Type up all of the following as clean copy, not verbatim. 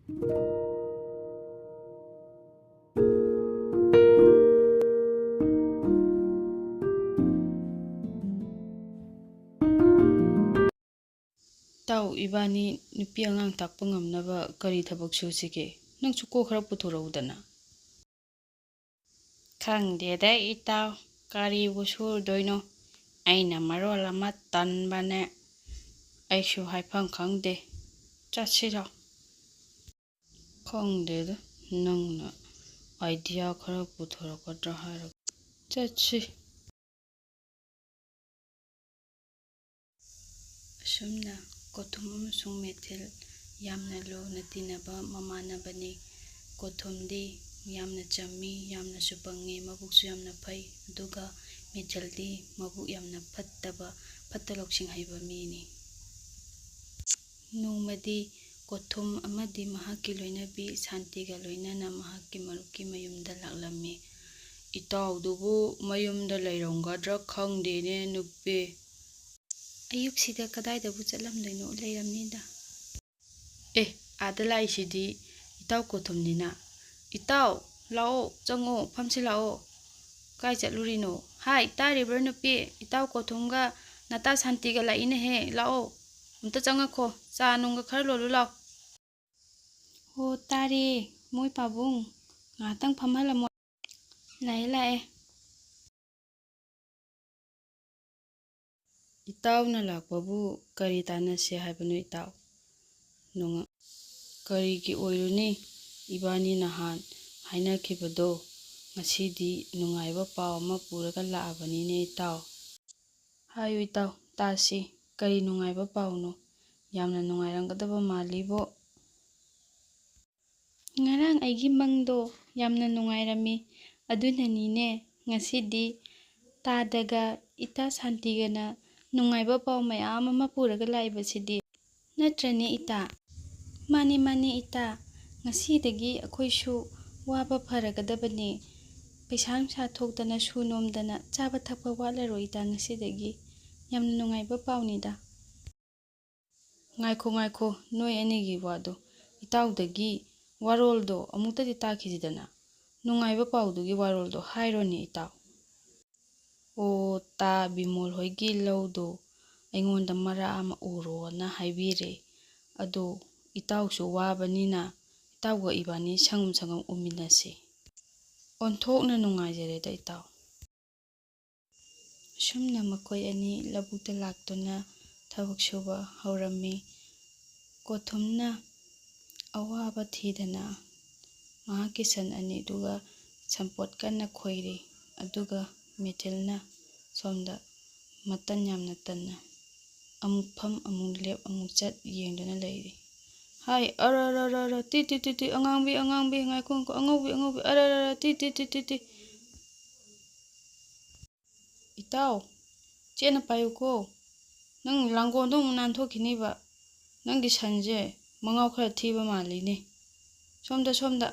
ꯇꯥꯎ ꯏꯕꯥꯅꯤ ꯅꯨꯄꯤ ꯑꯉꯥꯡ ꯇꯥꯛꯄ ꯉꯝꯅꯕ ꯀꯔꯤ ꯊꯕꯛ ꯁꯨꯁꯤꯒꯦ? ꯅꯪꯁꯨ ꯀꯣꯛ ꯈꯔ ꯄꯨꯊꯣꯔꯛꯎꯗꯅ꯫ ꯈꯪꯗꯦꯗ ꯏꯇꯥꯎ, ꯀꯔꯤꯕꯨ ꯁꯨꯗꯣꯏꯅꯣ? ꯑꯩꯅ ꯃꯔꯣꯜ ꯑꯃ ꯇꯟꯕꯅꯦ꯫ ꯑꯩꯁꯨ ꯍꯥꯏꯐꯝ ꯈꯪꯗꯦ꯫ ꯆꯠꯁꯤꯔꯣ? ꯈꯪꯗꯦꯗ, ꯅꯪꯅ ꯑꯥꯏꯗꯤꯌꯥ ꯈꯔ ꯄꯨꯊꯣꯔꯛꯀꯗ꯭ꯔꯥ ꯍꯥꯏꯔꯒ ꯆꯠꯁꯤ꯫ ꯑꯁꯨꯝꯅ ꯀꯣꯊꯨꯝ ꯑꯃꯁꯨꯡ ꯃꯦꯊꯤꯜ ꯌꯥꯝꯅ ꯂꯨꯅ ꯇꯤꯟꯅꯕ ꯃꯃꯥꯟꯅꯕꯅꯤ꯫ ꯀꯣꯊꯨꯝꯗꯤ ꯌꯥꯝꯅ ꯆꯝꯃꯤ, ꯌꯥꯝꯅꯁꯨ ꯄꯪꯉꯤ, ꯃꯕꯨꯛꯁꯨ ꯌꯥꯝꯅ ꯐꯩ꯫ ꯑꯗꯨꯒ ꯃꯦꯊꯤꯜꯗꯤ ꯃꯕꯨꯛ ꯌꯥꯝꯅ ꯐꯠꯇꯕ, ꯐꯠꯇ ꯂꯧꯁꯤꯡ ꯍꯩꯕ ꯃꯤꯅꯤ꯫ ꯅꯣꯡꯃꯗꯤ ꯀꯣꯊꯨꯝ ꯑꯃꯗꯤ ꯃꯍꯥꯛꯀꯤ ꯂꯣꯏꯅꯕꯤ ꯁꯥꯟꯇꯤꯒ ꯂꯣꯏꯅꯅ ꯃꯍꯥꯛꯀꯤ ꯃꯔꯨꯞꯀꯤ ꯃꯌꯨꯝꯗ ꯂꯥꯛꯂꯝꯃꯤ꯫ ꯏꯇꯥꯎꯗꯨꯕꯨ ꯃꯌꯨꯝꯗ ꯂꯩꯔꯝꯒꯗ꯭ꯔꯥ ꯈꯪꯗꯦꯅꯦ ꯅꯨꯄꯤ꯫ ꯑꯌꯨꯛꯁꯤꯗ ꯀꯗꯥꯏꯗꯕꯨ ꯆꯠꯂꯝꯗꯣꯏꯅꯣ? ꯂꯩꯔꯝꯅꯤꯗ꯫ ꯑꯥꯗ ꯂꯥꯛꯏꯁꯤꯗꯤ ꯏꯇꯥꯎ ꯀꯣꯊꯨꯝꯅꯤꯅ꯫ ꯏꯇꯥꯎ, ꯂꯥꯛꯑꯣ, ꯆꯪꯉꯣ, ꯐꯝꯁꯤ ꯂꯥꯛꯑꯣ꯫ ꯀꯥꯏ ꯆꯠꯂꯨꯔꯤꯅꯣ? ꯍꯥꯏ, ꯇꯥꯔꯤꯕ꯭ꯔꯥ ꯅꯨꯄꯤ? ꯏꯇꯥꯎ ꯀꯣꯊꯨꯝꯒ ꯅꯇꯥ ꯁꯥꯟꯇꯤꯒ ꯂꯥꯛꯏꯅꯦꯍꯦ, ꯂꯥꯛꯑꯣ, ꯑꯝꯇ ꯆꯪꯉꯛꯈꯣ, ꯆꯥ ꯅꯨꯡꯒ ꯈꯔ ꯂꯣꯜꯂꯨ ꯂꯥꯎ꯫ ꯍꯣ, ꯇꯥꯔꯦ ꯃꯣꯏ ꯄꯥꯕꯨꯡ, ꯉꯥꯏꯍꯥꯛꯇꯪ ꯐꯝꯍꯜꯂꯝꯃꯣ꯫ ꯂꯥꯛꯑꯦ ꯂꯥꯛꯑꯦ꯫ ꯏꯇꯥꯎꯅ ꯂꯥꯛꯄꯕꯨ ꯀꯔꯤ ꯇꯥꯟꯅꯁꯦ ꯍꯥꯏꯕꯅꯣ ꯏꯇꯥꯎ? ꯀꯔꯤꯒꯤ ꯑꯣꯏꯔꯨꯅꯤ, ꯏꯕꯥꯅꯤ ꯅꯍꯥꯟ ꯍꯥꯏꯅꯈꯤꯕꯗꯣ, ꯉꯁꯤꯗꯤ ꯅꯨꯡꯉꯥꯏꯕ ꯄꯥꯎ ꯑꯃ ꯄꯨꯔꯒ ꯂꯥꯛꯑꯕꯅꯤꯅꯦ ꯏꯇꯥꯎ꯫ ꯍꯥꯏꯌꯨ ꯏꯇꯥꯎ, ꯇꯥꯁꯤ, ꯀꯔꯤ ꯅꯨꯡꯉꯥꯏꯕ ꯄꯥꯎꯅꯣ? ꯌꯥꯝꯅ ꯅꯨꯡꯉꯥꯏꯔꯝꯒꯗꯕ ꯃꯥꯜꯂꯤꯕꯣ꯫ ꯉꯔꯥꯡ ꯑꯩꯒꯤ ꯃꯪꯗꯣ ꯌꯥꯝꯅ ꯅꯨꯡꯉꯥꯏꯔꯝꯃꯤ, ꯑꯗꯨꯅꯅꯤꯅꯦ ꯉꯁꯤꯗꯤ ꯇꯥꯗꯒ ꯏꯇꯥ ꯁꯥꯟꯇꯤꯒꯅ ꯅꯨꯡꯉꯥꯏꯕ ꯄꯥꯎ ꯃꯌꯥꯝ ꯑꯃ ꯄꯨꯔꯒ ꯂꯥꯛꯏꯕꯁꯤꯗꯤ꯫ ꯅꯠꯇ꯭ꯔꯅꯦ ꯏꯇꯥ? ꯃꯥꯅꯤ ꯃꯥꯅꯤ ꯏꯇꯥ, ꯉꯁꯤꯗꯒꯤ ꯑꯩꯈꯣꯏꯁꯨ ꯋꯥꯕ ꯐꯔꯒꯗꯕꯅꯤ꯫ ꯄꯩꯁꯥ ꯅꯨꯡꯁꯥ ꯊꯣꯛꯇꯅ ꯁꯨ ꯅꯣꯝꯗꯅ ꯆꯥꯕ ꯊꯛꯄ ꯋꯥꯠꯂꯔꯣꯏ ꯏꯇꯥ ꯉꯁꯤꯗꯒꯤ꯫ ꯌꯥꯝꯅ ꯅꯨꯡꯉꯥꯏꯕ ꯄꯥꯎꯅꯤꯗ꯫ ꯉꯥꯏꯈꯣ ꯉꯥꯏꯈꯣ, ꯅꯣꯏ ꯑꯅꯤꯒꯤ ꯋꯥꯗꯣ ꯏꯇꯥꯎꯗꯒꯤ ꯋꯥꯔꯣꯜꯗꯣ ꯑꯃꯨꯛꯇꯗꯤ ꯇꯥꯈꯤꯁꯤꯗꯅ꯫ ꯅꯨꯡꯉꯥꯏꯕ ꯄꯥꯎꯗꯨꯒꯤ ꯋꯥꯔꯣꯜꯗꯣ ꯍꯥꯏꯔꯣꯅꯦ ꯏꯇꯥꯎ꯫ ꯑꯣ, ꯇꯥ ꯕꯤꯃꯣꯜ ꯍꯣꯏꯒꯤ ꯂꯧꯗꯣ ꯑꯩꯉꯣꯟꯗ ꯃꯔꯥ ꯑꯃ ꯎꯔꯣꯅ ꯍꯥꯏꯕꯤꯔꯦ꯫ ꯑꯗꯣ ꯏꯇꯥꯎꯁꯨ ꯋꯥꯕꯅꯤꯅ ꯏꯇꯥꯎꯒ ꯏꯕꯥꯅꯤ ꯁꯪꯒꯝ ꯁꯪꯒꯝ ꯎꯃꯤꯟꯅꯁꯤ꯫ ꯑꯣꯟꯊꯣꯛꯅ ꯅꯨꯡꯉꯥꯏꯖꯔꯦꯗ ꯏꯇꯥꯎ꯫ ꯑꯁꯨꯝꯅ ꯃꯈꯣꯏ ꯑꯅꯤ ꯂꯧꯕꯨꯛꯇ ꯂꯥꯛꯇꯨꯅ ꯊꯕꯛ ꯁꯨꯕ ꯍꯧꯔꯝꯃꯤ꯫ ꯀꯣꯊꯨꯝꯅ ꯑꯋꯥꯕ ꯊꯤꯗꯅ ꯃꯍꯥꯛꯀꯤ ꯁꯟ ꯑꯅꯤꯗꯨꯒ ꯁꯝꯄꯣꯠ ꯀꯟꯅ ꯈꯣꯏꯔꯤ꯫ ꯑꯗꯨꯒ ꯃꯦꯊꯤꯜꯅ ꯁꯣꯝꯗ ꯃꯇꯟ ꯌꯥꯝꯅ ꯇꯟꯅ ꯑꯃꯨꯛ ꯐꯝ ꯑꯃꯨꯛ ꯂꯦꯞ ꯑꯃꯨꯛ ꯆꯠ ꯌꯦꯡꯗꯨꯅ ꯂꯩꯔꯤ꯫ ꯍꯥꯏ, ꯑꯔꯔꯔꯔ, ꯇꯤ ꯇꯤ ꯇꯤ ꯇꯤ, ꯑꯉꯥꯡꯕꯤ ꯑꯉꯥꯡꯕꯤ, ꯉꯥꯏꯈꯣ ꯉꯥꯏꯈꯣ, ꯑꯉꯧꯕꯤ ꯑꯉꯧꯕꯤ, ꯑꯔꯔꯔ, ꯇꯤ ꯇꯤ ꯇꯤ ꯇꯤ ꯇꯤ꯫ ꯏꯇꯥꯎ, ꯆꯦꯠꯅ ꯄꯥꯏꯌꯨꯀꯣ, ꯅꯪ ꯂꯥꯡꯒꯣꯜꯗꯣ ꯑꯃꯨꯛ ꯅꯥꯟꯊꯣꯛꯈꯤꯅꯤꯕ꯫ ꯅꯪꯒꯤ ꯁꯟꯁꯦ ꯃꯉꯥꯎ ꯈꯔ ꯊꯤꯕ ꯃꯥꯜꯂꯤꯅꯦ꯫ ꯁꯣꯝꯗ ꯁꯣꯝꯗ,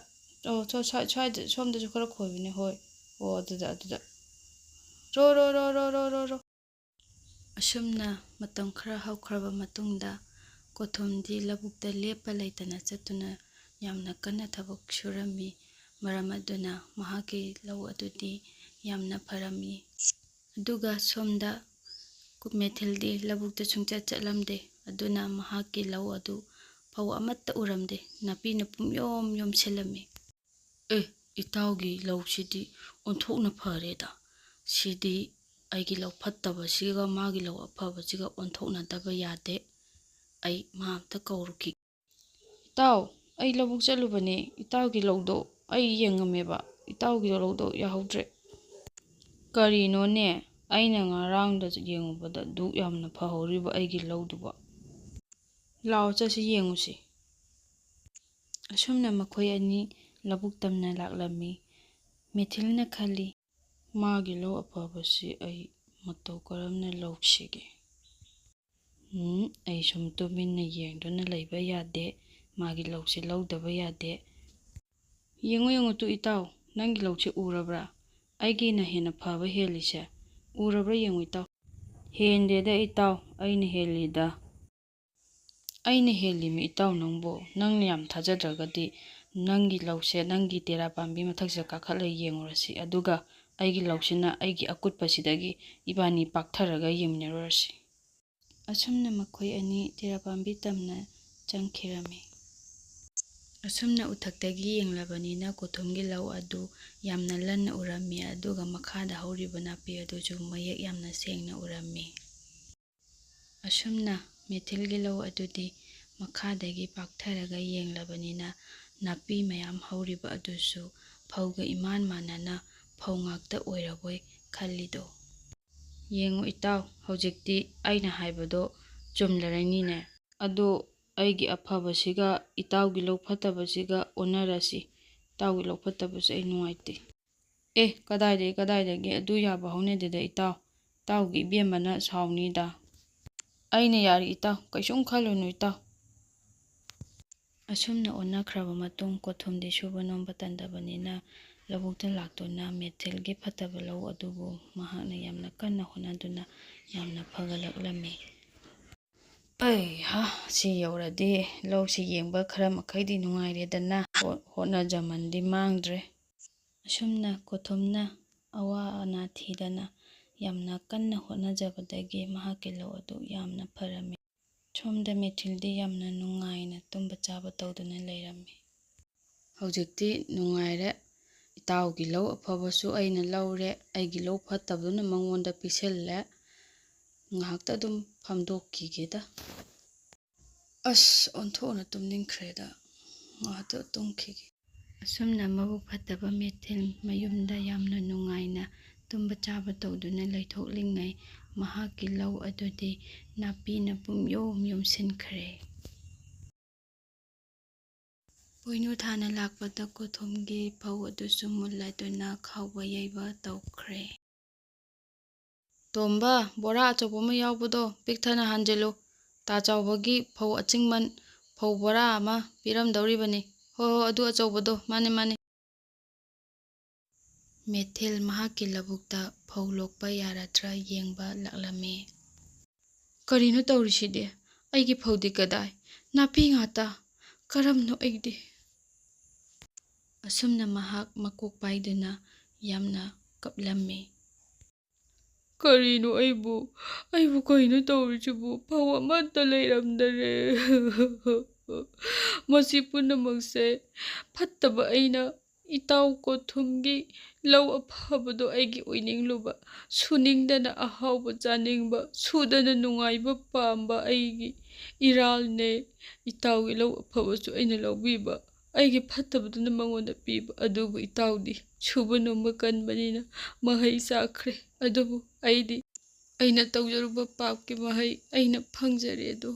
ꯁ꯭ꯋꯥꯏꯗ ꯁꯣꯝꯗꯁꯨ ꯈꯔ ꯈꯣꯏꯕꯅꯦ, ꯍꯣꯏ, ꯑꯣ, ꯑꯗꯨꯗ ꯔꯣ ꯔꯣ ꯔꯣ ꯔꯣ ꯔꯣ ꯔꯣ ꯔꯣ꯫ ꯑꯁꯨꯝꯅ ꯃꯇꯝ ꯈꯔ ꯍꯧꯈ꯭ꯔꯕ ꯃꯇꯨꯡꯗ ꯀꯣꯊꯨꯝꯗꯤ ꯂꯧꯕꯨꯛꯇ ꯂꯦꯞꯄ ꯂꯩꯇꯅ ꯆꯠꯇꯨꯅ ꯌꯥꯝꯅ ꯀꯟꯅ ꯊꯕꯛ ꯁꯨꯔꯝꯃꯤ꯫ ꯃꯔꯝ ꯑꯗꯨꯅ ꯃꯍꯥꯛꯀꯤ ꯂꯧ ꯑꯗꯨꯗꯤ ꯌꯥꯝꯅ ꯐꯔꯝꯃꯤ꯫ ꯑꯗꯨꯒ ꯁꯣꯝꯗ ꯃꯦꯊꯤꯜꯗꯤ ꯂꯧꯕꯨꯛꯇ ꯁꯨꯡꯆꯠ ꯆꯠꯂꯝꯗꯦ꯫ ꯑꯗꯨꯅ ꯃꯍꯥꯛꯀꯤ ꯂꯧ ꯑꯗꯨ ꯐꯧ ꯑꯃꯠꯇ ꯎꯔꯝꯗꯦ, ꯅꯥꯄꯤꯅ ꯄꯨꯡꯌꯣꯝ ꯌꯣꯝꯁꯤꯜꯂꯝꯃꯤ꯫ ꯏꯇꯥꯎꯒꯤ ꯂꯧꯁꯤꯗꯤ ꯑꯣꯟꯊꯣꯛꯅ ꯐꯔꯦꯗ꯫ ꯁꯤꯗꯤ ꯑꯩꯒꯤ ꯂꯧ ꯐꯠꯇꯕꯁꯤꯒ ꯃꯥꯒꯤ ꯂꯧ ꯑꯐꯕꯁꯤꯒ ꯑꯣꯟꯊꯣꯛꯅꯗꯕ ꯌꯥꯗꯦ꯫ ꯑꯩ ꯃꯥ ꯑꯝꯇ ꯀꯧꯔꯨꯈꯤ꯫ ꯏꯇꯥꯎ, ꯑꯩ ꯂꯧꯕꯨꯛ ꯆꯠꯂꯨꯕꯅꯦ, ꯏꯇꯥꯎꯒꯤ ꯂꯧꯗꯣ ꯑꯩ ꯌꯦꯡꯉꯝꯃꯦꯕ, ꯏꯇꯥꯎꯒꯤ ꯂꯧꯗꯣ ꯌꯥꯍꯧꯗ꯭ꯔꯦ꯫ ꯀꯔꯤꯅꯣꯅꯦ, ꯑꯩꯅ ꯉꯔꯥꯡꯗ ꯌꯦꯡꯉꯨꯕꯗ ꯗꯨꯛ ꯌꯥꯝꯅ ꯐꯍꯧꯔꯤꯕ ꯑꯩꯒꯤ ꯂꯧꯗꯨꯕ꯫ ꯂꯥꯛꯑꯣ ꯆꯠꯁꯤ ꯌꯦꯡꯉꯨꯁꯤ꯫ ꯑꯁꯨꯝꯅ ꯃꯈꯣꯏ ꯑꯅꯤ ꯂꯧꯕꯨꯛ ꯇꯝꯅ ꯂꯥꯛꯂꯝꯃꯤ꯫ ꯃꯦꯊꯤꯜꯅ ꯈꯜꯂꯤ, ꯃꯥꯒꯤ ꯂꯧ ꯑꯐꯕꯁꯤ ꯑꯩ ꯃꯇꯧ ꯀꯔꯝꯅ ꯂꯧꯁꯤꯒꯦ? ꯑꯩ ꯁꯨꯝ ꯇꯨꯃꯤꯟꯅ ꯌꯦꯡꯗꯨꯅ ꯂꯩꯕ ꯌꯥꯗꯦ, ꯃꯥꯒꯤ ꯂꯧꯁꯤ ꯂꯧꯗꯕ ꯌꯥꯗꯦ꯫ ꯌꯦꯡꯉꯨ ꯌꯦꯡꯉꯨ ꯇꯨ ꯏꯇꯥꯎ, ꯅꯪꯒꯤ ꯂꯧꯁꯤ ꯎꯔꯕ꯭ꯔꯥ? ꯑꯩꯒꯤꯅ ꯍꯦꯟꯅ ꯐꯕ ꯍꯦꯜꯂꯤꯁꯦ ꯎꯔꯕ꯭ꯔꯥ ꯌꯦꯡꯉꯨ ꯏꯇꯥꯎ꯫ ꯍꯦꯟꯗꯦꯗ ꯏꯇꯥꯎ, ꯑꯩꯅ ꯍꯦꯜꯂꯤꯗ꯫ ꯑꯩꯅ ꯍꯦꯜꯂꯤꯃꯤ ꯏꯇꯥꯎ ꯅꯪꯕꯨ. ꯅꯪꯅ ꯌꯥꯝ ꯊꯥꯖꯗ꯭ꯔꯒꯗꯤ ꯅꯪꯒꯤ ꯂꯧꯁꯦ ꯅꯪꯒꯤ ꯇꯦꯔꯥ ꯄꯥꯝꯕꯤ ꯃꯊꯛꯁꯤꯗ ꯀꯥꯈꯠꯂꯒ ꯌꯦꯡꯉꯨꯔꯁꯤ. ꯑꯗꯨꯒ ꯑꯩꯒꯤ ꯂꯧꯁꯤꯅ ꯑꯩꯒꯤ ꯑꯀꯨꯠꯄꯁꯤꯗꯒꯤ ꯏꯕꯥꯅꯤ ꯄꯥꯛꯊꯔꯒ ꯌꯦꯡꯃꯤꯟꯅꯔꯨꯔꯁꯤ. ꯑꯁꯨꯝꯅ ꯃꯈꯣꯏ ꯑꯅꯤ ꯇꯦꯔꯥ ꯄꯥꯝꯕꯤ ꯇꯝꯅ ꯆꯪꯈꯤꯔꯝꯃꯤ꯫ ꯑꯁꯨꯝꯅ ꯎꯊꯛꯇꯒꯤ ꯌꯦꯡꯂꯕꯅꯤꯅ ꯀꯣꯊꯨꯝꯒꯤ ꯂꯧ ꯑꯗꯨ ꯌꯥꯝꯅ ꯂꯟꯅ ꯎꯔꯝꯃꯤ, ꯑꯗꯨꯒ ꯃꯈꯥꯗ ꯍꯧꯔꯤꯕ ꯅꯥꯄꯤ ꯑꯗꯨꯁꯨ ꯃꯌꯦꯛ ꯌꯥꯝꯅ ꯁꯦꯡꯅ ꯎꯔꯝꯃꯤ꯫ ꯑꯁꯨꯝꯅ ꯃꯦꯊꯤꯜꯒꯤ ꯂꯧ ꯑꯗꯨꯗꯤ ꯃꯈꯥꯗꯒꯤ ꯄꯥꯛꯊꯔꯒ ꯌꯦꯡꯂꯕꯅꯤꯅ ꯅꯥꯄꯤ ꯃꯌꯥꯝ ꯍꯧꯔꯤꯕ ꯑꯗꯨꯁꯨ ꯐꯧꯒ ꯏꯃꯥꯟ ꯃꯥꯟꯅꯅ ꯐꯧ ꯉꯥꯛꯇ ꯑꯣꯏꯔꯕꯣꯏ ꯈꯜꯂꯤꯗꯣ? ꯌꯦꯡꯉꯨ ꯏꯇꯥꯎ, ꯍꯧꯖꯤꯛꯇꯤ ꯑꯩꯅ ꯍꯥꯏꯕꯗꯣ ꯆꯨꯝꯂꯔꯅꯤꯅꯦ. ꯑꯗꯣ ꯑꯩꯒꯤ ꯑꯐꯕꯁꯤꯒ ꯏꯇꯥꯎꯒꯤ ꯂꯧ ꯐꯠꯇꯕꯁꯤꯒ ꯑꯣꯟꯅꯔꯁꯤ. ꯏꯇꯥꯎꯒꯤ ꯂꯧ ꯐꯠꯇꯕꯁꯦ ꯑꯩ ꯅꯨꯡꯉꯥꯏꯇꯦ. ꯀꯗꯥꯏꯗꯒꯤ ꯑꯗꯨ ꯌꯥꯕ ꯍꯧꯅꯗꯦꯗ ꯏꯇꯥꯎ. ꯏꯇꯥꯎꯒꯤ ꯏꯕꯦꯝꯃꯅ ꯁꯥꯎꯅꯤꯗ. ꯑꯩꯅ ꯌꯥꯔꯤ ꯏꯇꯥꯎ, ꯀꯩꯁꯨꯝ ꯈꯜꯂꯨꯅꯨ ꯏꯇꯥꯎ. ꯑꯁꯨꯝꯅ ꯑꯣꯟꯅꯈ꯭ꯔꯕ ꯃꯇꯨꯡ ꯀꯣꯊꯨꯝꯗꯤ ꯁꯨꯕ ꯅꯣꯝꯕ ꯇꯟꯗꯕꯅꯤꯅ ꯂꯧꯕꯨꯛꯇ ꯂꯥꯛꯇꯨꯅ ꯃꯦꯊꯤꯜꯒꯤ ꯐꯠꯇꯕ ꯂꯧ ꯑꯗꯨꯕꯨ ꯃꯍꯥꯛꯅ ꯌꯥꯝꯅ ꯀꯟꯅ ꯍꯣꯠꯅꯗꯨꯅ ꯌꯥꯝꯅ ꯐꯒꯠꯂꯛꯂꯝꯃꯤ꯫ ꯁꯤ ꯌꯧꯔꯗꯤ ꯂꯧꯁꯤ ꯌꯦꯡꯕ ꯈꯔ ꯃꯈꯩꯗꯤ ꯅꯨꯡꯉꯥꯏꯔꯦꯗꯅ. ꯍꯣꯠꯅꯖꯃꯟꯗꯤ ꯃꯥꯡꯗ꯭ꯔꯦ. ꯑꯁꯨꯝꯅ ꯀꯣꯊꯨꯝꯅ ꯑꯋꯥ ꯑꯅꯥ ꯊꯤꯗꯅ ꯌꯥꯝꯅ ꯀꯟꯅ ꯍꯣꯠꯅꯖꯕꯗꯒꯤ ꯃꯍꯥꯛꯀꯤ ꯂꯧ ꯑꯗꯨ ꯌꯥꯝꯅ ꯐꯔꯝꯃꯤ꯫ ꯁꯣꯝꯗ ꯃꯦꯊꯤꯜꯗꯤ ꯌꯥꯝꯅ ꯅꯨꯡꯉꯥꯏꯅ ꯇꯨꯝꯕ ꯆꯥꯕ ꯇꯧꯗꯨꯅ ꯂꯩꯔꯝꯃꯤ꯫ ꯍꯧꯖꯤꯛꯇꯤ ꯅꯨꯡꯉꯥꯏꯔꯦ. ꯏꯇꯥꯎꯒꯤ ꯂꯧ ꯑꯐꯕꯁꯨ ꯑꯩꯅ ꯂꯧꯔꯦ, ꯑꯩꯒꯤ ꯂꯧ ꯐꯠꯇꯕꯗꯨꯅ ꯃꯉꯣꯟꯗ ꯄꯤꯁꯤꯜꯂꯦ. ꯉꯥꯏꯍꯥꯛꯇ ꯑꯗꯨꯝ ꯐꯝꯗꯣꯛꯈꯤꯒꯦꯗ. ꯑꯣꯟꯊꯣꯛꯅ ꯇꯨꯝꯅꯤꯡꯈ꯭ꯔꯦꯗ. ꯉꯥꯏꯍꯥꯛꯇ ꯇꯨꯝꯈꯤꯒꯦ. ꯑꯁꯨꯝꯅ ꯃꯕꯨꯛ ꯐꯠꯇꯕ ꯃꯦꯊꯤꯜ ꯃꯌꯨꯝꯗ ꯌꯥꯝꯅ ꯅꯨꯡꯉꯥꯏꯅ ꯇꯨꯝꯕ ꯆꯥꯕ ꯇꯧꯗꯨꯅ ꯂꯩꯊꯣꯛꯂꯤꯉꯩ ꯃꯍꯥꯛꯀꯤ ꯂꯧ ꯑꯗꯨꯗꯤ ꯅꯥꯄꯤꯅ ꯄꯨꯝꯌꯣꯝ ꯌꯣꯝꯁꯤꯟꯈ꯭ꯔꯦ꯫ ꯄꯣꯏꯅꯨ ꯊꯥꯅ ꯂꯥꯛꯄꯗ ꯀꯣꯊꯨꯝꯒꯤ ꯐꯧ ꯑꯗꯨꯁꯨ ꯃꯨꯜꯂꯗꯨꯅ ꯈꯥꯎꯕ ꯌꯩꯕ ꯇꯧꯈ꯭ꯔꯦ꯫ ꯇꯣꯝꯕ, ꯕꯣꯔꯥ ꯑꯆꯧꯕ ꯑꯃ ꯌꯥꯎꯕꯗꯣ ꯄꯤꯛꯊꯅ ꯍꯥꯟꯖꯤꯜꯂꯨ. ꯇꯥ ꯆꯥꯎꯕꯒꯤ ꯐꯧ ꯑꯆꯤꯡꯃꯟ ꯐꯧ ꯕꯣꯔꯥ ꯑꯃ ꯄꯤꯔꯝꯗꯧꯔꯤꯕꯅꯤ. ꯍꯣꯏ, ꯑꯗꯨ ꯑꯆꯧꯕꯗꯣ. ꯃꯥꯅꯦ. ꯃꯦꯊꯤꯜ ꯃꯍꯥꯛꯀꯤ ꯂꯧꯕꯨꯛꯇ ꯐꯧ ꯂꯣꯛꯄ ꯌꯥꯔꯗ꯭ꯔꯥ ꯌꯦꯡꯕ ꯂꯥꯛꯂꯝꯃꯤ꯫ ꯀꯔꯤꯅꯣ ꯇꯧꯔꯤꯁꯤꯗꯤ? ꯑꯩꯒꯤ ꯐꯧꯗꯤ ꯀꯗꯥꯏ? ꯅꯥꯄꯤ ꯉꯥꯛꯇ. ꯀꯔꯝꯅꯣ ꯑꯩꯗꯤ? ꯑꯁꯨꯝꯅ ꯃꯍꯥꯛ ꯃꯀꯣꯛ ꯄꯥꯏꯗꯨꯅ ꯌꯥꯝꯅ ꯀꯞꯂꯝꯃꯤ꯫ ꯀꯔꯤꯅꯣ ꯑꯩꯕꯨ ꯀꯩꯅꯣ ꯇꯧꯔꯤꯁꯤꯕꯨ? ꯐꯧ ꯑꯃꯠꯇ ꯂꯩꯔꯝꯗꯔꯦ. ꯃꯁꯤ ꯄꯨꯝꯅꯃꯛꯁꯦ ꯐꯠꯇꯕ ꯑꯩꯅ ꯏꯇꯥꯎ ꯀꯣꯊꯨꯝꯒꯤ ꯂꯧ ꯑꯐꯕꯗꯣ ꯑꯩꯒꯤ ꯑꯣꯏꯅꯤꯡꯂꯨꯕ, ꯁꯨꯅꯤꯡꯗꯅ ꯑꯍꯥꯎꯕ ꯆꯥꯅꯤꯡꯕ, ꯁꯨꯗꯅ ꯅꯨꯡꯉꯥꯏꯕ ꯄꯥꯝꯕ ꯑꯩꯒꯤ ꯏꯔꯥꯜꯅꯦ. ꯏꯇꯥꯎꯒꯤ ꯂꯧ ꯑꯐꯕꯁꯨ ꯑꯩꯅ ꯂꯧꯕꯤꯕ, ꯑꯩꯒꯤ ꯐꯠꯇꯕꯗꯨꯅ ꯃꯉꯣꯟꯗ ꯄꯤꯕ. ꯑꯗꯨꯕꯨ ꯏꯇꯥꯎꯗꯤ ꯁꯨꯕ ꯅꯣꯝꯕ ꯀꯟꯕꯅꯤꯅ ꯃꯍꯩ ꯆꯥꯈ꯭ꯔꯦ. ꯑꯗꯨꯕꯨ ꯑꯩꯅ ꯇꯧꯖꯔꯨꯕ ꯄꯥꯞꯀꯤ ꯃꯍꯩ ꯑꯩꯅ ꯐꯪꯖꯔꯦꯗꯣ꯫